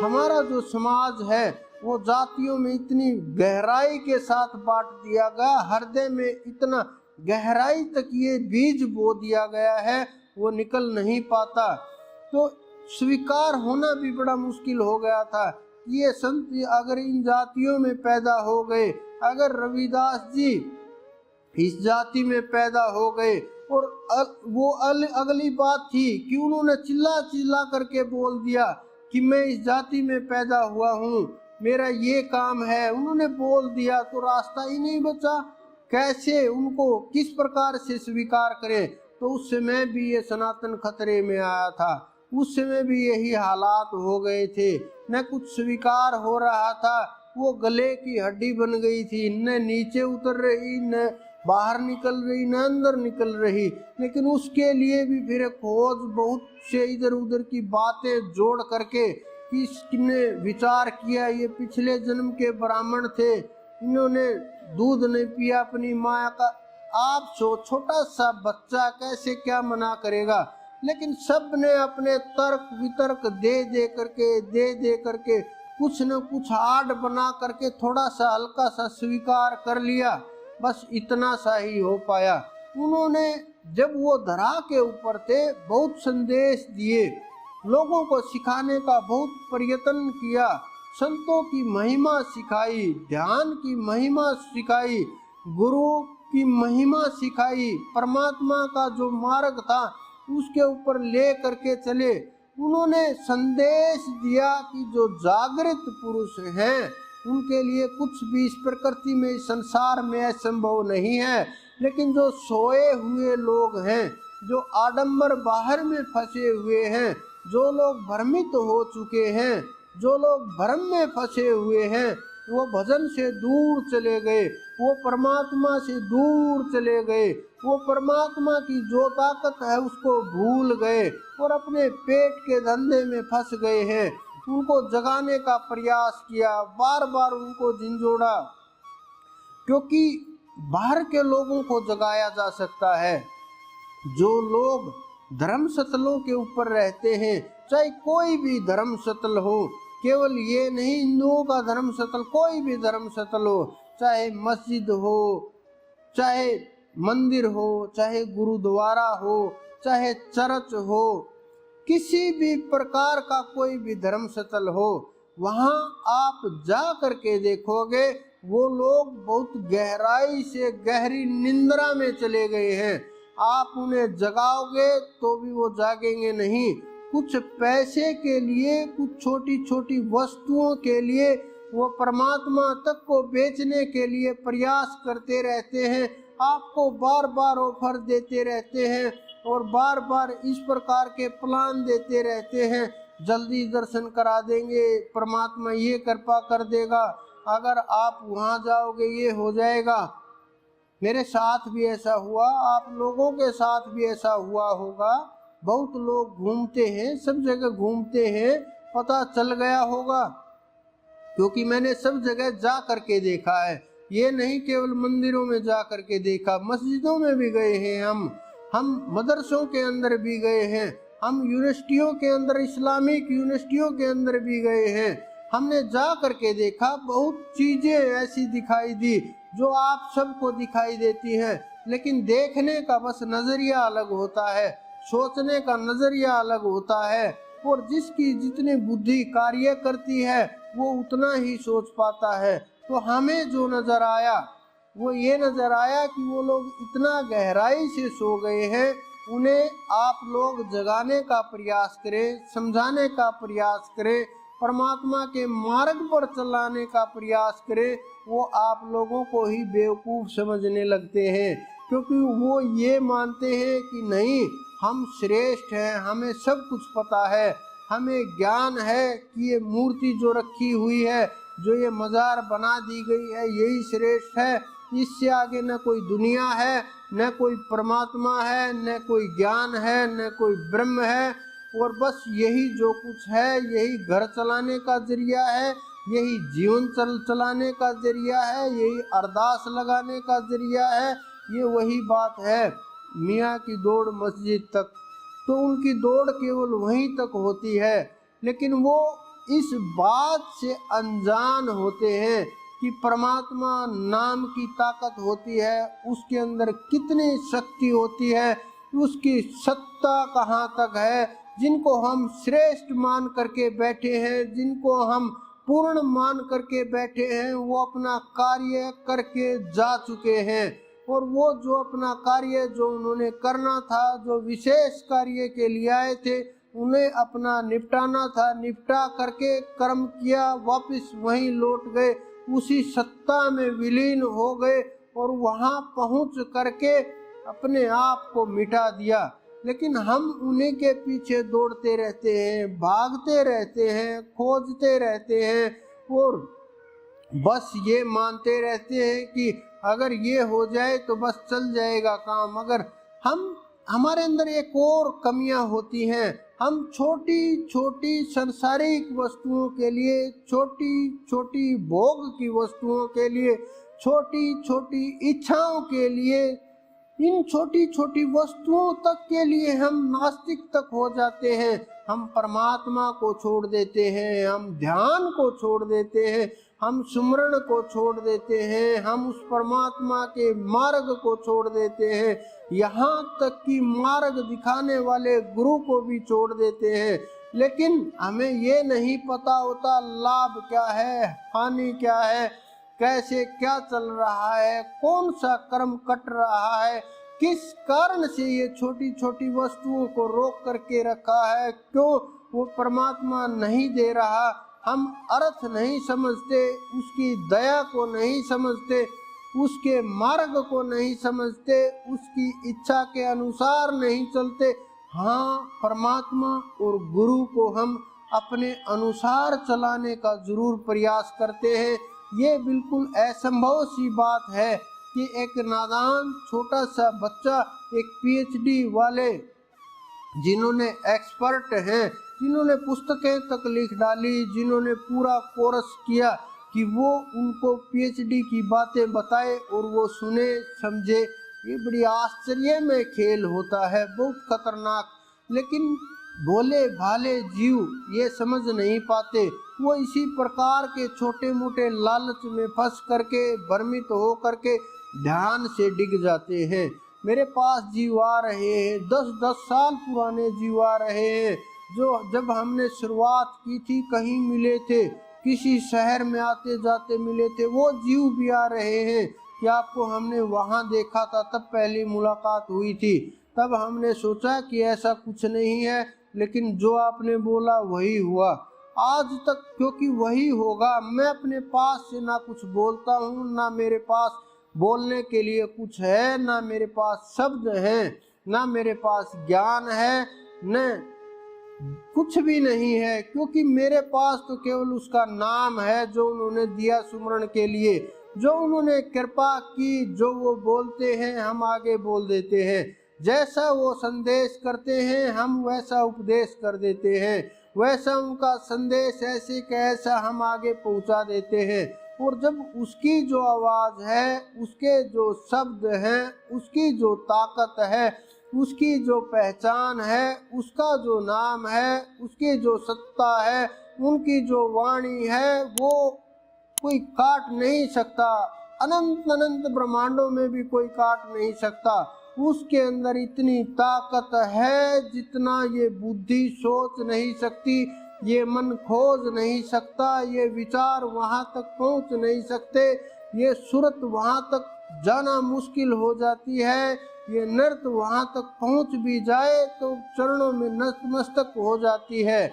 हमारा जो समाज है वो जातियों में इतनी गहराई के साथ बांट दिया गया, हृदय में इतना गहराई तक ये बीज बो दिया गया है, वो निकल नहीं पाता। तो स्वीकार होना भी बड़ा मुश्किल हो गया था। ये संत अगर इन जातियों में पैदा हो गए, अगर रविदास जी इस जाति में पैदा हो गए, और वो अगली बात थी कि उन्होंने चिल्ला चिल्ला करके बोल दिया कि मैं इस जाति में पैदा हुआ हूँ, मेरा ये काम है, उन्होंने बोल दिया तो रास्ता ही नहीं बचा। कैसे उनको किस प्रकार से स्वीकार करें? तो उस समय भी ये सनातन खतरे में आया था, उस समय भी यही हालात हो गए थे, न कुछ स्वीकार हो रहा था, वो गले की हड्डी बन गई थी, न नीचे उतर रही, न बाहर निकल रही, न अंदर निकल रही। लेकिन उसके लिए भी फिर खोज बहुत से इधर उधर की बातें जोड़ करके किसने विचार किया, ये पिछले जन्म के ब्राह्मण थे, इन्होंने दूध नहीं पिया अपनी माँ का। आप छोटा सा बच्चा कैसे क्या मना करेगा? लेकिन सब ने अपने तर्क वितर्क दे करके कुछ न कुछ आड़ बना करके थोड़ा सा हल्का सा स्वीकार कर लिया, बस इतना सा ही हो पाया। उन्होंने जब वो धरा के ऊपर थे बहुत संदेश दिए, लोगों को सिखाने का बहुत प्रयत्न किया, संतों की महिमा सिखाई, ध्यान की महिमा सिखाई, गुरु की महिमा सिखाई, परमात्मा का जो मार्ग था उसके ऊपर ले करके चले। उन्होंने संदेश दिया कि जो जागृत पुरुष हैं उनके लिए कुछ भी इस प्रकृति में, इस संसार में असंभव नहीं है। लेकिन जो सोए हुए लोग हैं, जो आडंबर बाहर में फंसे हुए हैं, जो लोग भ्रमित हो चुके हैं, जो लोग भ्रम में फंसे हुए हैं, वो भजन से दूर चले गए, वो परमात्मा से दूर चले गए, वो परमात्मा की जो ताकत है उसको भूल गए और अपने पेट के धंधे में फंस गए हैं। उनको जगाने का प्रयास किया, बार बार उनको झिंझोड़ा, क्योंकि बाहर के लोगों को जगाया जा सकता है। जो लोग धर्म सतलों के ऊपर रहते हैं, चाहे कोई भी धर्म सतल हो, केवल ये नहीं हिंदुओं का धर्म सतल, कोई भी धर्म सतल हो, चाहे मस्जिद हो, चाहे मंदिर हो, चाहे गुरुद्वारा हो, चाहे चर्च हो, किसी भी प्रकार का कोई भी धर्म सतल हो, वहाँ आप जा करके देखोगे वो लोग बहुत गहराई से गहरी निंद्रा में चले गए हैं। आप उन्हें जगाओगे तो भी वो जागेंगे नहीं। कुछ पैसे के लिए, कुछ छोटी छोटी वस्तुओं के लिए वो परमात्मा तक को बेचने के लिए प्रयास करते रहते हैं, आपको बार बार ऑफर देते रहते हैं और बार बार इस प्रकार के प्लान देते रहते हैं, जल्दी दर्शन करा देंगे, परमात्मा ये कृपा कर देगा, अगर आप वहाँ जाओगे ये हो जाएगा। मेरे साथ भी ऐसा हुआ, आप लोगों के साथ भी ऐसा हुआ होगा। बहुत लोग घूमते हैं, सब जगह घूमते हैं, पता चल गया होगा, क्योंकि मैंने सब जगह जा करके देखा है। ये नहीं केवल मंदिरों में जा करके देखा, मस्जिदों में भी गए हैं हम मदरसों के अंदर भी गए हैं, हम यूनिवर्सिटियों के अंदर, इस्लामिक यूनिवर्सिटियों के अंदर भी गए हैं। हमने जा करके देखा, बहुत चीजें ऐसी दिखाई दी जो आप सबको दिखाई देती हैं, लेकिन देखने का बस नजरिया अलग होता है, सोचने का नजरिया अलग होता है, और जिसकी जितनी बुद्धि कार्य करती है वो उतना ही सोच पाता है। तो हमें जो नजर आया वो ये नजर आया कि वो लोग इतना गहराई से सो गए हैं, उन्हें आप लोग जगाने का प्रयास करें, समझाने का प्रयास करें, परमात्मा के मार्ग पर चलाने का प्रयास करें। वो आप लोगों को ही बेवकूफ़ समझने लगते हैं, क्योंकि वो ये मानते हैं कि नहीं हम श्रेष्ठ हैं, हमें सब कुछ पता है, हमें ज्ञान है कि ये मूर्ति जो रखी हुई है, जो ये मज़ार बना दी गई है, यही श्रेष्ठ है, इससे आगे न कोई दुनिया है, न कोई परमात्मा है, न कोई ज्ञान है, न कोई ब्रह्म है, और बस यही जो कुछ है यही घर चलाने का जरिया है, यही जीवन चलाने का जरिया है, यही अरदास लगाने का जरिया है, ये वही बात है। मियाँ की दौड़ मस्जिद तक, तो उनकी दौड़ केवल वहीं तक होती है, लेकिन वो इस बात से अनजान होते हैं कि परमात्मा नाम की ताकत होती है, उसके अंदर कितनी शक्ति होती है, उसकी सत्ता कहाँ तक है। जिनको हम श्रेष्ठ मान करके बैठे हैं, जिनको हम पूर्ण मान करके बैठे हैं, वो अपना कार्य करके जा चुके हैं। और वो जो अपना कार्य जो उन्होंने करना था, जो विशेष कार्य के लिए आए थे, उन्हें अपना निपटाना था, निपटा करके कर्म किया, वापस वहीं लौट गए, उसी सत्ता में विलीन हो गए और वहाँ पहुँच करके अपने आप को मिटा दिया। लेकिन हम उन्हीं के पीछे दौड़ते रहते हैं, भागते रहते हैं, खोजते रहते हैं और बस ये मानते रहते हैं कि अगर ये हो जाए तो बस चल जाएगा काम। अगर हमारे अंदर एक और कमियां होती हैं, हम छोटी छोटी सांसारिक वस्तुओं के लिए, छोटी छोटी भोग की वस्तुओं के लिए, छोटी छोटी इच्छाओं के लिए, इन छोटी छोटी वस्तुओं तक के लिए हम नास्तिक तक हो जाते हैं। हम परमात्मा को छोड़ देते हैं, हम ध्यान को छोड़ देते हैं, हम सुमरण को छोड़ देते हैं, हम उस परमात्मा के मार्ग को छोड़ देते हैं, यहाँ तक कि मार्ग दिखाने वाले गुरु को भी छोड़ देते हैं। लेकिन हमें ये नहीं पता होता लाभ क्या है, हानि क्या है, कैसे क्या चल रहा है, कौन सा कर्म कट रहा है, किस कारण से ये छोटी छोटी वस्तुओं को रोक करके रखा है, क्यों वो परमात्मा नहीं दे रहा। हम अर्थ नहीं समझते, उसकी दया को नहीं समझते, उसके मार्ग को नहीं समझते, उसकी इच्छा के अनुसार नहीं चलते। हाँ, परमात्मा और गुरु को हम अपने अनुसार चलाने का जरूर प्रयास करते हैं। ये बिल्कुल असंभव सी बात है कि एक नादान छोटा सा बच्चा, एक पीएचडी वाले जिन्होंने एक्सपर्ट हैं, जिन्होंने पुस्तकें तक लिख डाली, जिन्होंने पूरा कोर्स किया, कि वो उनको पीएचडी की बातें बताए और वो सुने समझे, ये बड़ी आश्चर्य में खेल होता है, बहुत खतरनाक। लेकिन भोले भाले जीव ये समझ नहीं पाते, वो इसी प्रकार के छोटे मोटे लालच में फंस करके, भ्रमित हो करके ध्यान से डिग जाते हैं। मेरे पास जीव आ रहे हैं, 10-10 साल पुराने जीव आ रहे हैं, जो जब हमने शुरुआत की थी कहीं मिले थे, किसी शहर में आते जाते मिले थे, वो जीव भी आ रहे हैं कि आपको हमने वहाँ देखा था, तब पहली मुलाकात हुई थी, तब हमने सोचा कि ऐसा कुछ नहीं है, लेकिन जो आपने बोला वही हुआ आज तक, क्योंकि वही होगा। मैं अपने पास से ना कुछ बोलता हूँ, ना मेरे पास बोलने के लिए कुछ है, ना मेरे पास शब्द हैं, ना मेरे पास ज्ञान है, न कुछ भी नहीं है, क्योंकि मेरे पास तो केवल उसका नाम है जो उन्होंने दिया सुमरण के लिए, जो उन्होंने कृपा की, जो वो बोलते हैं हम आगे बोल देते हैं, जैसा वो संदेश करते हैं हम वैसा उपदेश कर देते हैं, वैसा उनका संदेश ऐसे कैसा हम आगे पहुंचा देते हैं। और जब उसकी जो आवाज़ है, उसके जो शब्द हैं, उसकी जो ताकत है, उसकी जो पहचान है, उसका जो नाम है, उसकी जो सत्ता है, उनकी जो वाणी है, वो कोई काट नहीं सकता। अनंत अनंत ब्रह्मांडों में भी कोई काट नहीं सकता। उसके अंदर इतनी ताकत है जितना ये बुद्धि सोच नहीं सकती, ये मन खोज नहीं सकता, ये विचार वहाँ तक पहुँच नहीं सकते, ये सूरत वहाँ तक जाना मुश्किल हो जाती है, ये नृत्य वहाँ तक पहुँच भी जाए तो चरणों में नतमस्तक हो जाती है।